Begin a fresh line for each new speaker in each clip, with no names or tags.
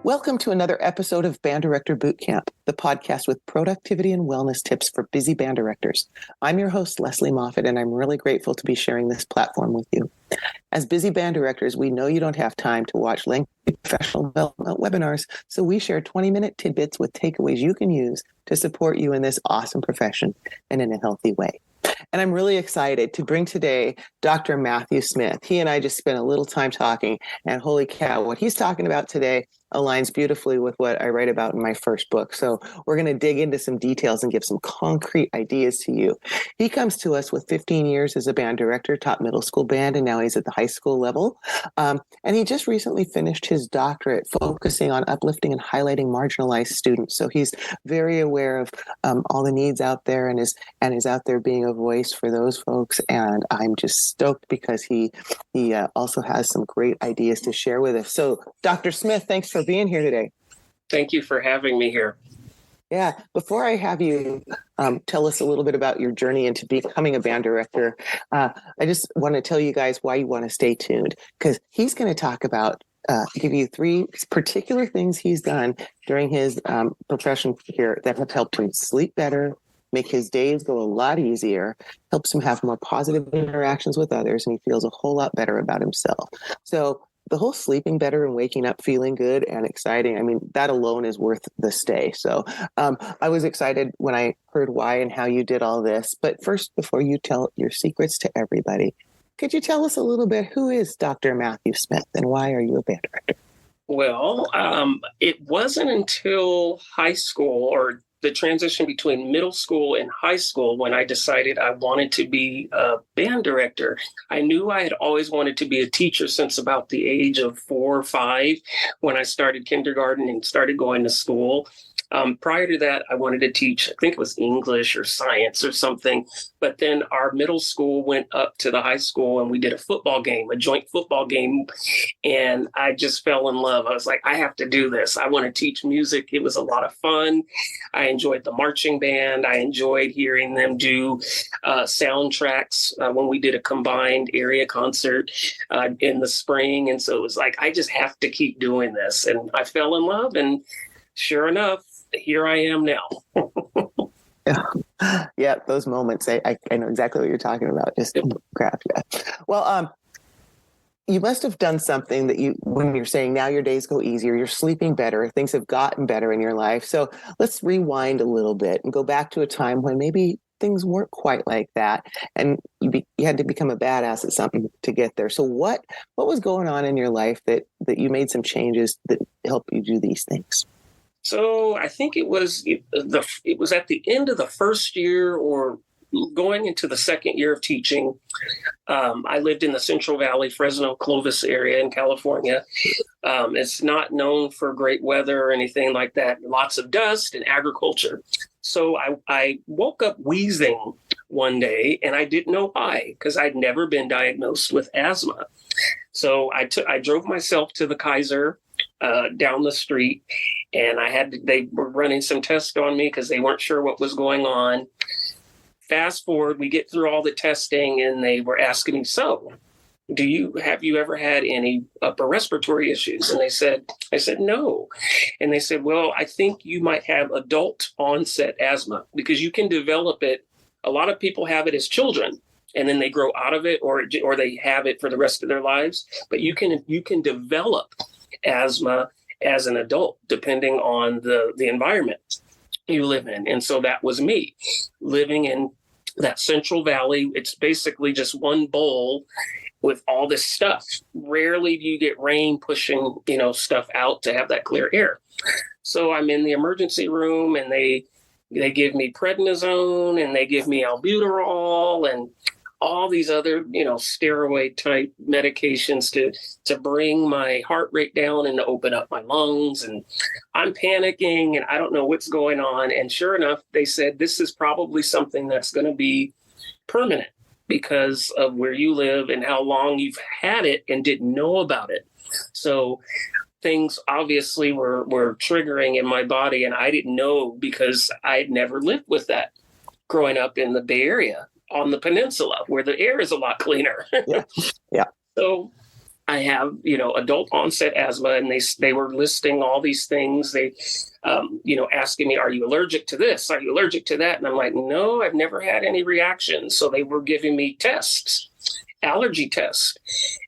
Welcome to another episode of Band Director Boot Camp, the podcast with productivity and wellness tips for busy band directors. I'm your host, Lesley Moffat, and I'm really grateful to be sharing this platform with you. As busy band directors, we know you don't have time to watch lengthy professional development webinars, so we share 20-minute tidbits with takeaways you can use to support you in this awesome profession and in a healthy way. And I'm really excited to bring today Dr. Matthew Smith. He and I just spent a little time talking, and holy cow, what he's talking about today aligns beautifully with what I write about in my first book. So we're going to dig into some details and give some concrete ideas to you. He comes to us with 15 years as a band director, taught middle school band, and now he's at the high school level. And he just recently finished his doctorate focusing on uplifting and highlighting marginalized students. So he's very aware of all the needs out there and is out there being a voice for those folks. And I'm just stoked because he also has some great ideas to share with us. So Dr. Smith, thanks for being here today.
Thank you for having me here.
Yeah. Before I have you tell us a little bit about your journey into becoming a band director, I just want to tell you guys why you want to stay tuned, because he's going to talk about give you 3 particular things he's done during his profession here that have helped him sleep better, make his days go a lot easier, helps him have more positive interactions with others, and he feels a whole lot better about himself. So the whole sleeping better and waking up feeling good and exciting, I mean, that alone is worth the stay. So I was excited when I heard why and how you did all this. But first, before you tell your secrets to everybody, could you tell us a little bit, who is Dr. Matthew Smith and why are you a band director?
Well, it wasn't until high school, or the transition between middle school and high school, when I decided I wanted to be a band director. I knew I had always wanted to be a teacher since about the age of 4 or 5, when I started kindergarten and started going to school. Prior to that, I wanted to teach, I think it was English or science or something. But then our middle school went up to the high school and we did a joint football game. And I just fell in love. I was like, I have to do this. I want to teach music. It was a lot of fun. I enjoyed the marching band. I enjoyed hearing them do soundtracks when we did a combined area concert in the spring. And so it was like, I just have to keep doing this. And I fell in love. And sure enough, here I am now.
Yeah, those moments. I know exactly what you're talking about. Just crap. Yeah. Well, you must have done something that when you're saying now your days go easier, you're sleeping better, things have gotten better in your life. So let's rewind a little bit and go back to a time when maybe things weren't quite like that, and you had to become a badass at something to get there. So what was going on in your life that you made some changes that helped you do these things?
So I think it was at the end of the first year or going into the second year of teaching. I lived in the Central Valley, Fresno, Clovis area in California. It's not known for great weather or anything like that. Lots of dust and agriculture. So I woke up wheezing one day, and I didn't know why, because I'd never been diagnosed with asthma. So I drove myself to the Kaiser down the street, and they were running some tests on me because they weren't sure what was going on. Fast forward, we get through all the testing, and they were asking me, so have you ever had any upper respiratory issues? And I said, no. And they said, well, I think you might have adult onset asthma, because you can develop it. A lot of people have it as children, and then they grow out of it, or they have it for the rest of their lives. But you can develop asthma as an adult, depending on the environment you live in. And so that was me living in that Central Valley. It's basically just one bowl with all this stuff. Rarely do you get rain pushing, stuff out to have that clear air. So I'm in the emergency room, and they give me prednisone, and they give me albuterol and all these other, steroid type medications to bring my heart rate down and to open up my lungs. And I'm panicking, and I don't know what's going on. And sure enough, they said, this is probably something that's going to be permanent because of where you live and how long you've had it and didn't know about it. So things obviously were triggering in my body, and I didn't know because I had never lived with that growing up in the Bay Area on the peninsula, where the air is a lot cleaner.
Yeah.
So I have, adult onset asthma, and they were listing all these things. They, asking me, are you allergic to this? Are you allergic to that? And I'm like, no, I've never had any reactions. So they were giving me tests, allergy tests.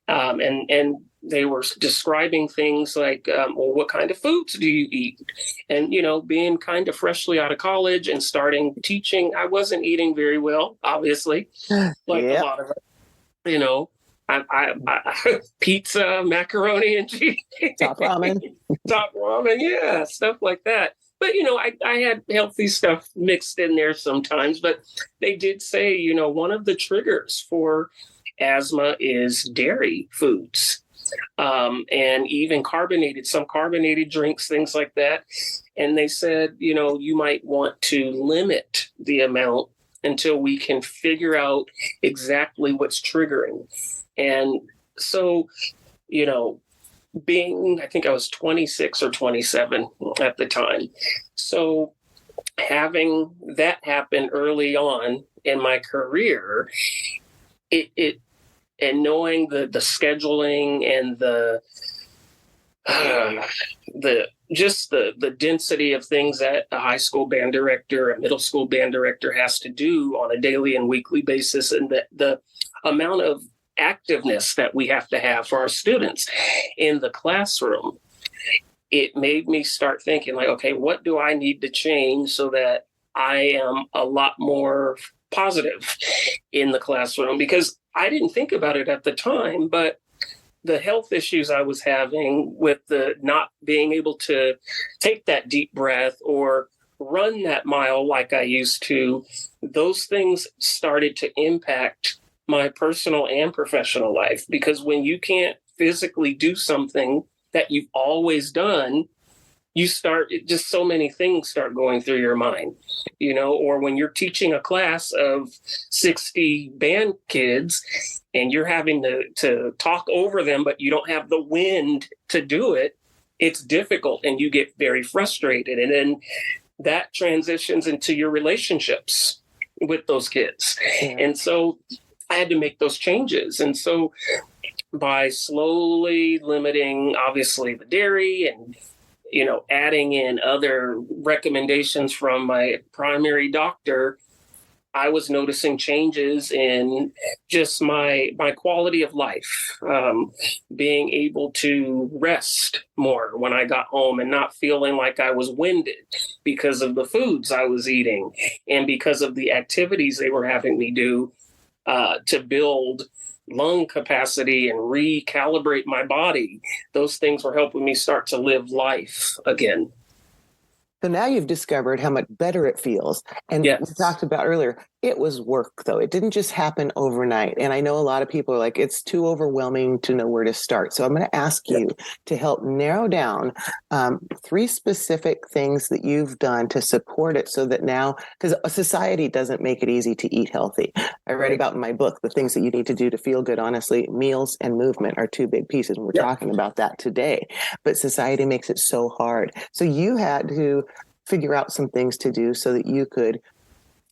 And they were describing things like, well, what kind of foods do you eat? And, being kind of freshly out of college and starting teaching, I wasn't eating very well, obviously, like a lot of it, pizza, macaroni and cheese,
Top ramen,
yeah, stuff like that. But I had healthy stuff mixed in there sometimes. But they did say, one of the triggers for asthma is dairy foods, and even some carbonated drinks, things like that. And they said, you might want to limit the amount until we can figure out exactly what's triggering. And so, I think I was 26 or 27 at the time. So having that happen early on in my career, it and knowing the scheduling and the density of things that a high school band director, a middle school band director has to do on a daily and weekly basis, and the amount of activeness that we have to have for our students in the classroom, it made me start thinking like, okay, what do I need to change so that I am a lot more positive in the classroom? Because I didn't think about it at the time, but the health issues I was having with the not being able to take that deep breath or run that mile like I used to, those things started to impact my personal and professional life. Because when you can't physically do something that you've always done, just so many things start going through your mind, or when you're teaching a class of 60 band kids and you're having to talk over them, but you don't have the wind to do it, it's difficult and you get very frustrated. And then that transitions into your relationships with those kids. Yeah. And so I had to make those changes. And so by slowly limiting, obviously, the dairy and, adding in other recommendations from my primary doctor, I was noticing changes in just my quality of life, being able to rest more when I got home and not feeling like I was winded because of the foods I was eating and because of the activities they were having me do to build lung capacity and recalibrate my body. Those things were helping me start to live life again.
So now you've discovered how much better it feels. And
yes.
We talked about earlier, it was work, though. It didn't just happen overnight. And I know a lot of people are like, it's too overwhelming to know where to start. So I'm going to ask you to help narrow down 3 specific things that you've done to support it so that now, because society doesn't make it easy to eat healthy. I read about in my book, the things that you need to do to feel good. Honestly, meals and movement are 2 big pieces. And we're talking about that today. But society makes it so hard. So you had to figure out some things to do so that you could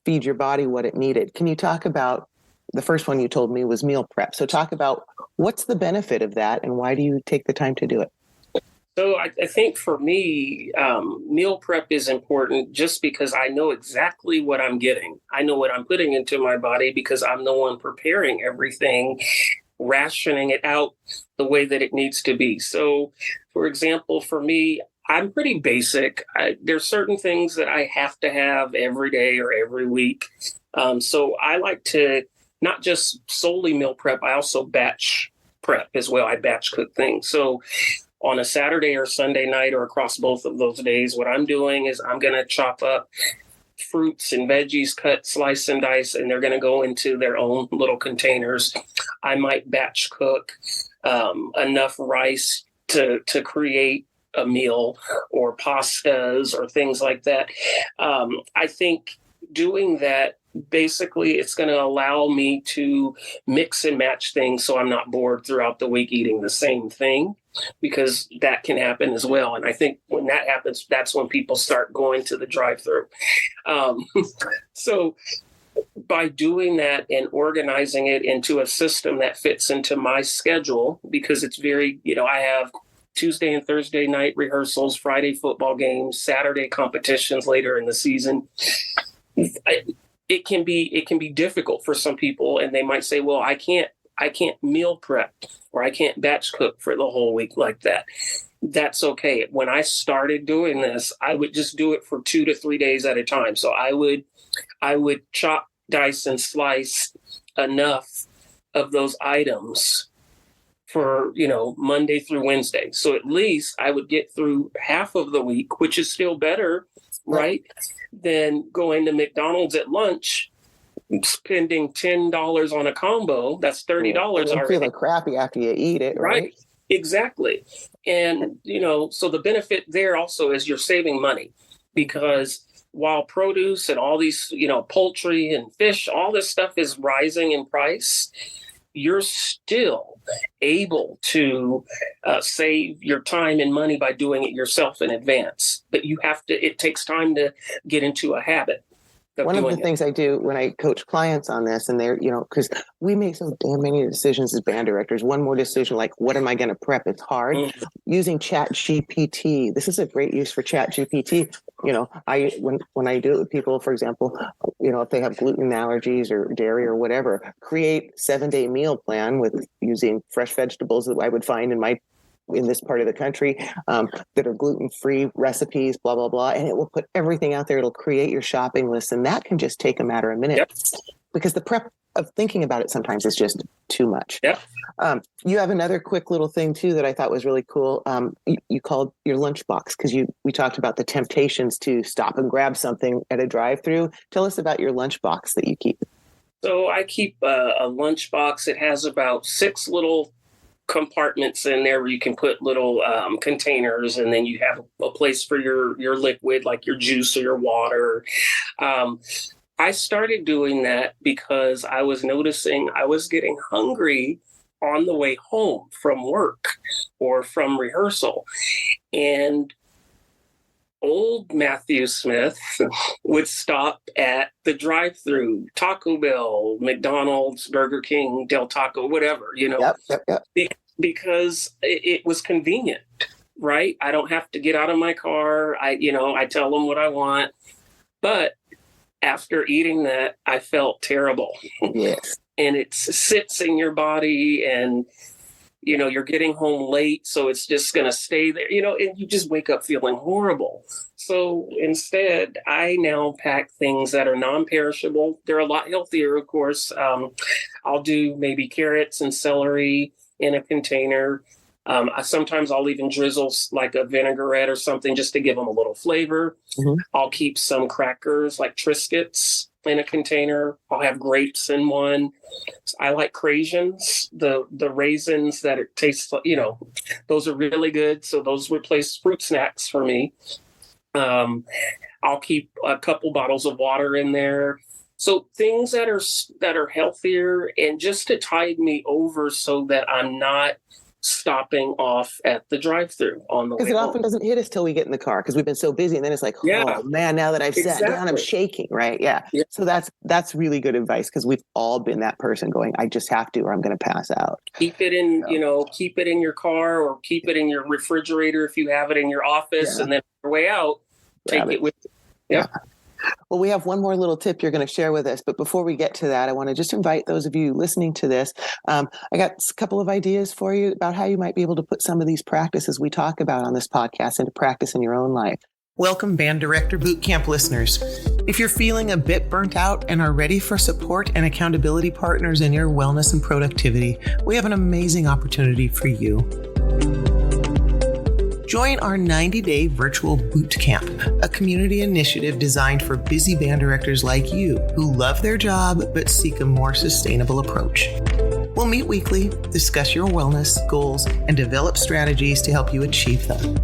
feed your body what it needed. Can you talk about, the first one you told me was meal prep. So talk about what's the benefit of that and why do you take the time to do it?
So I think for me, meal prep is important just because I know exactly what I'm getting. I know what I'm putting into my body because I'm the one preparing everything, rationing it out the way that it needs to be. So, for example, for me, I'm pretty basic. There's certain things that I have to have every day or every week. So I like to not just solely meal prep, I also batch prep as well. I batch cook things. So on a Saturday or Sunday night or across both of those days, what I'm doing is I'm going to chop up fruits and veggies, cut, slice, and dice, and they're going to go into their own little containers. I might batch cook enough rice to create a meal or pastas or things like that. I think doing that, basically, it's going to allow me to mix and match things so I'm not bored throughout the week eating the same thing, because that can happen as well. And I think when that happens, that's when people start going to the drive-thru. So by doing that and organizing it into a system that fits into my schedule, because it's very, I have Tuesday and Thursday night rehearsals, Friday football games, Saturday competitions later in the season. It can be difficult for some people, and they might say, well, I can't meal prep, or I can't batch cook for the whole week like that. That's okay. When I started doing this, I would just do it for 2 to 3 days at a time. So I would chop, dice, and slice enough of those items for, Monday through Wednesday. So at least I would get through half of the week, which is still better, right? Than going to McDonald's at lunch, spending $10 on a combo. That's $30 already.
Feeling crappy after you eat it, right?
Exactly. And, so the benefit there also is you're saving money, because while produce and all these, poultry and fish, all this stuff is rising in price, you're still able to save your time and money by doing it yourself in advance. But it takes time to get into a habit.
One of the things I do when I coach clients on this, and they're, because we make so damn many decisions as band directors. One more decision, like, what am I going to prep? It's hard. Mm-hmm. Using Chat GPT. This is a great use for Chat GPT. When I do it with people, for example, if they have gluten allergies or dairy or whatever, create 7-day meal plan with using fresh vegetables that I would find in this part of the country that are gluten-free recipes, blah, blah, blah. And it will put everything out there. It'll create your shopping list. And that can just take a matter of minutes. Yep. Because the prep of thinking about it sometimes is just too much.
Yep.
You have another quick little thing, too, that I thought was really cool. You called your lunchbox, because we talked about the temptations to stop and grab something at a drive-through. Tell us about your lunchbox that you keep.
So I keep a lunchbox. It has about 6 little compartments in there where you can put little containers, and then you have a place for your liquid, like your juice or your water. I started doing that because I was noticing I was getting hungry on the way home from work or from rehearsal. And old Matthew Smith would stop at the drive-through, Taco Bell, McDonald's, Burger King, Del Taco, whatever,
Yep.
Because it was convenient, right? I don't have to get out of my car. I tell them what I want. But after eating that, I felt terrible.
Yes.
And it sits in your body, and you're getting home late, so it's just going to stay there, and you just wake up feeling horrible. So instead, I now pack things that are non-perishable. They're a lot healthier, of course. I'll do maybe carrots and celery in a container. Sometimes I'll even drizzle like a vinaigrette or something just to give them a little flavor. Mm-hmm. I'll keep some crackers like Triscuits in a container. I'll have grapes in one. I like craisins, the raisins that it tastes, those are really good. So those replace fruit snacks for me. I'll keep a couple bottles of water in there. So things that are healthier, and just to tide me over so that I'm not stopping off at the drive-through on the way home. Because
it often doesn't hit us till we get in the car, because we've been so busy, and then it's like, oh man, now that I've sat down, I'm shaking, right? Yeah. So that's really good advice, because we've all been that person going, I just have to, or I'm going to pass out.
Keep it in, keep it in your car, or keep it in your refrigerator if you have it in your office, and then on your way out, take it with you. Yeah.
Well, we have one more little tip you're going to share with us. But before we get to that, I want to just invite those of you listening to this. I got a couple of ideas for you about how you might be able to put some of these practices we talk about on this podcast into practice in your own life. Welcome, Band Director Bootcamp listeners. If you're feeling a bit burnt out and are ready for support and accountability partners in your wellness and productivity, we have an amazing opportunity for you. Join our 90-day virtual boot camp, a community initiative designed for busy band directors like you who love their job but seek a more sustainable approach. We'll meet weekly, discuss your wellness goals, and develop strategies to help you achieve them.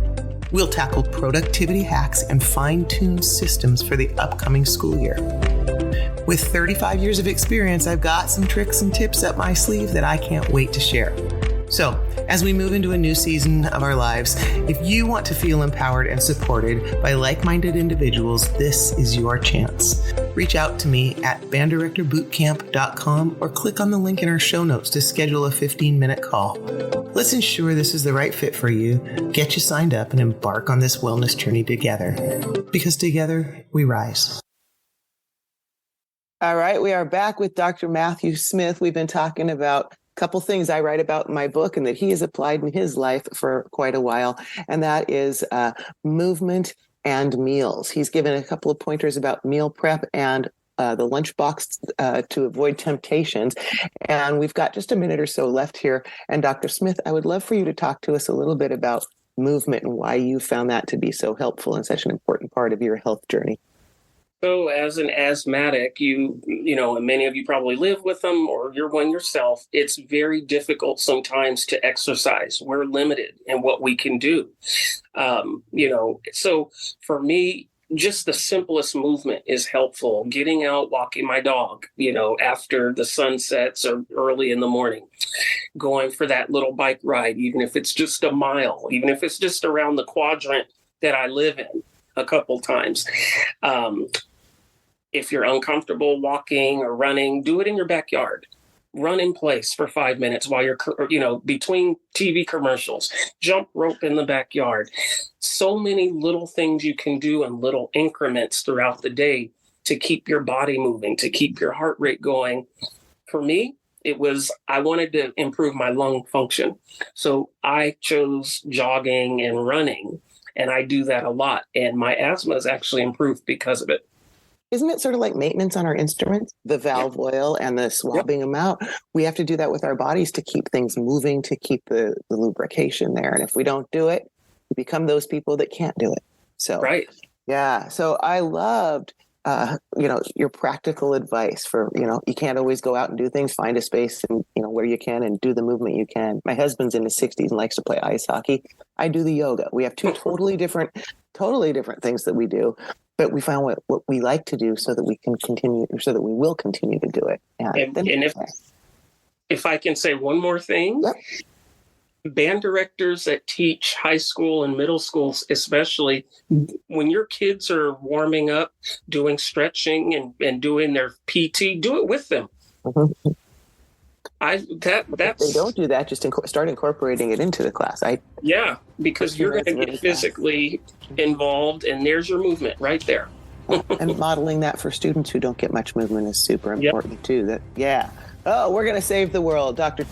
We'll tackle productivity hacks and fine-tune systems for the upcoming school year. With 35 years of experience, I've got some tricks and tips up my sleeve that I can't wait to share. So, as we move into a new season of our lives, if you want to feel empowered and supported by like-minded individuals, this is your chance. Reach out to me at banddirectorbootcamp.com or click on the link in our show notes to schedule a 15-minute call. Let's ensure this is the right fit for you, get you signed up, and embark on this wellness journey together. Because together, we rise. All right, we are back with Dr. Matthew Smith. We've been talking about couple things I write about in my book and that he has applied in his life for quite a while, and that is movement and meals. He's given a couple of pointers about meal prep and the lunchbox to avoid temptations. And we've got just a minute or so left here. And Dr. Smith, I would love for you to talk to us a little bit about movement and why you found that to be so helpful and such an important part of your health journey.
So as an asthmatic, you know, and many of you probably live with them or you're one yourself, it's very difficult sometimes to exercise. We're limited in what we can do. So for me, just the simplest movement is helpful. Getting out, walking my dog, after the sun sets or early in the morning, going for that little bike ride, even if it's just a mile, even if it's just around the quadrant that I live in a couple times. If you're uncomfortable walking or running, do it in your backyard. Run in place for 5 minutes while you're, between TV commercials. Jump rope in the backyard. So many little things you can do in little increments throughout the day to keep your body moving, to keep your heart rate going. For me, I wanted to improve my lung function. So I chose jogging and running, and I do that a lot. And my asthma has actually improved because of it.
Isn't it sort of like maintenance on our instruments? The valve oil and the swabbing them out. We have to do that with our bodies to keep things moving, to keep the lubrication there. And if we don't do it, we become those people that can't do it. So,
right.
Yeah. So I loved, your practical advice for, you can't always go out and do things, find a space and, where you can and do the movement you can. My husband's in his 60s and likes to play ice hockey. I do the yoga. We have two totally different things that we do. But we found what we like to do so that we can continue, so that we will continue to do it.
And if I can say one more thing,
yep.
Band directors that teach high school and middle schools, especially when your kids are warming up, doing stretching and doing their PT, do it with them.
Mm-hmm.
If
they don't do that, just start incorporating it into the class.
Because you're going to get physically involved, and there's your movement right there.
And modeling that for students who don't get much movement is super important too. We're going to save the world. Dr.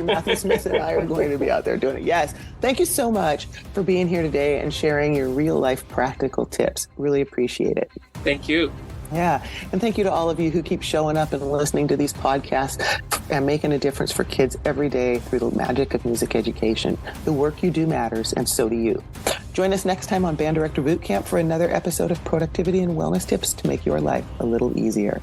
Matthew Smith and I are going to be out there doing it. Yes. Thank you so much for being here today and sharing your real life practical tips. Really appreciate it.
Thank you.
Yeah. And thank you to all of you who keep showing up and listening to these podcasts and making a difference for kids every day through the magic of music education. The work you do matters, and so do you. Join us next time on Band Director Bootcamp for another episode of productivity and wellness tips to make your life a little easier.